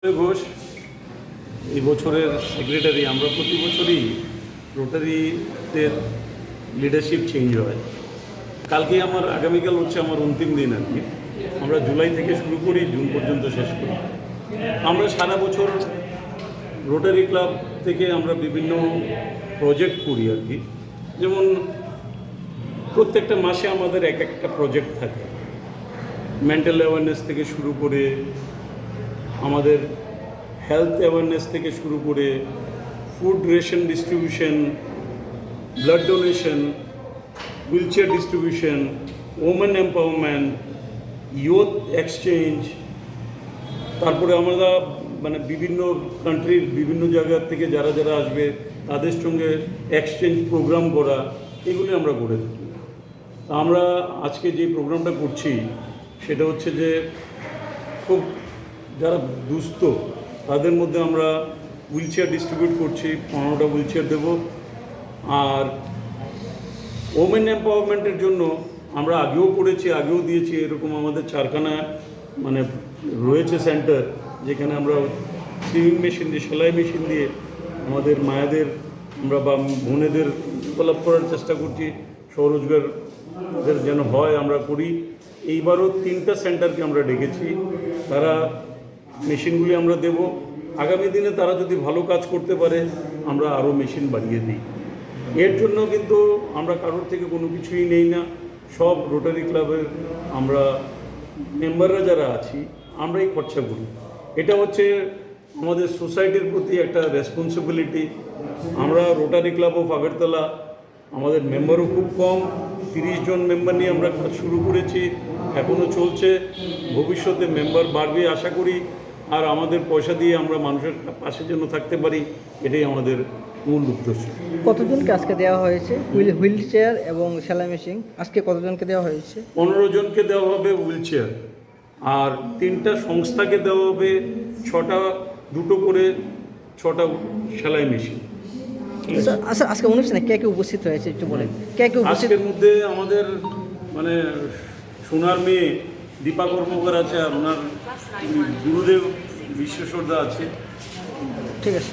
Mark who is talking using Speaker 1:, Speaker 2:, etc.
Speaker 1: ঘোষ এই বছরের সেক্রেটারি। আমরা প্রতি বছরই রোটারিদের লিডারশিপ চেঞ্জ হয়। আগামীকাল হচ্ছে আমার অন্তিম দিন আর কি। আমরা জুলাই থেকে শুরু করি, জুন পর্যন্ত শেষ করি। আমরা সারা বছর রোটারি ক্লাব থেকে আমরা বিভিন্ন প্রজেক্ট করি আর কি। যেমন প্রত্যেকটা মাসে আমাদের এক একটা প্রজেক্ট থাকে, মেন্টাল অ্যাওয়ারনেস থেকে শুরু করে আমাদের হেলথ অ্যাওয়ারনেস থেকে শুরু করে food ration distribution, blood donation, wheelchair distribution, women empowerment, youth exchange. তারপরে আমরা বিভিন্ন কান্ট্রির বিভিন্ন জায়গা থেকে যারা যারা আসবে তাদের সঙ্গে এক্সচেঞ্জ প্রোগ্রাম করা, এগুলি আমরা করে থাকি। আমরা আজকে যে প্রোগ্রামটা করছি সেটা হচ্ছে যে খুব যারা দুস্থ তাদের মধ্যে আমরা হুইলচেয়ার ডিস্ট্রিবিউট করছি, 15টা হুইলচেয়ার দেব। আর ওমেন এম্পাওয়ারমেন্টের জন্য আমরা আগেও করেছি, আগেও দিয়েছি। এরকম আমাদের 4খানা রয়েছে সেন্টার, যেখানে আমরা সুইং মেশিন দিয়ে, সেলাই মেশিন দিয়ে আমাদের মায়েদের আমরা বা বোনেদের ডেভেলপ করার চেষ্টা করছি। স্বরোজগার তাদের যেন হয়, আমরা করি। এইবারও 3টা সেন্টারকে আমরা ডেকেছি, তারা মেশিনগুলি আমরা দেব। আগামী দিনে তারা যদি ভালো কাজ করতে পারে আমরা আরও মেশিন বাড়িয়ে দিই। এর জন্য কিন্তু আমরা কারোর থেকে কোনো কিছুই নেই না, সব রোটারি ক্লাবের আমরা মেম্বাররা যারা আছি আমরাই খরচা করি। এটা হচ্ছে আমাদের সোসাইটির প্রতি একটা রেসপন্সিবিলিটি। আমরা রোটারি ক্লাব অফ আগরতলা, আমাদের মেম্বারও খুব কম, 30 জন মেম্বার নিয়ে আমরা কাজ শুরু করেছি, এখনও চলছে। ভবিষ্যতে মেম্বার বাড়বে আশা করি। আর আমাদের পয়সা দিয়ে আমরা মানুষের পাশে যেন থাকতে পারি, এটাই আমাদের মূল উদ্দেশ্য।
Speaker 2: কতজনকে আজকে দেওয়া হয়েছে হুইল চেয়ার এবং সেলাই মেশিন? আজকে কতজনকে দেওয়া হয়েছে?
Speaker 1: 15 জনকে দেওয়া হবে হুইল চেয়ার, আর 3টা সংস্থাকে দেওয়া হবে 2টো করে 6টা সেলাই মেশিন।
Speaker 2: আচ্ছা, আজকে অনুষ্ঠানে কে কে উপস্থিত হয়েছে একটু বলেন। কে কে উপস্থিত?
Speaker 1: আজকের মধ্যে আমাদের সোনার মেয়ে দীপা কর্মকার আছে, আর ওনার গুরুদেব বিশ্বসর্দা আছে।
Speaker 2: ঠিক আছে।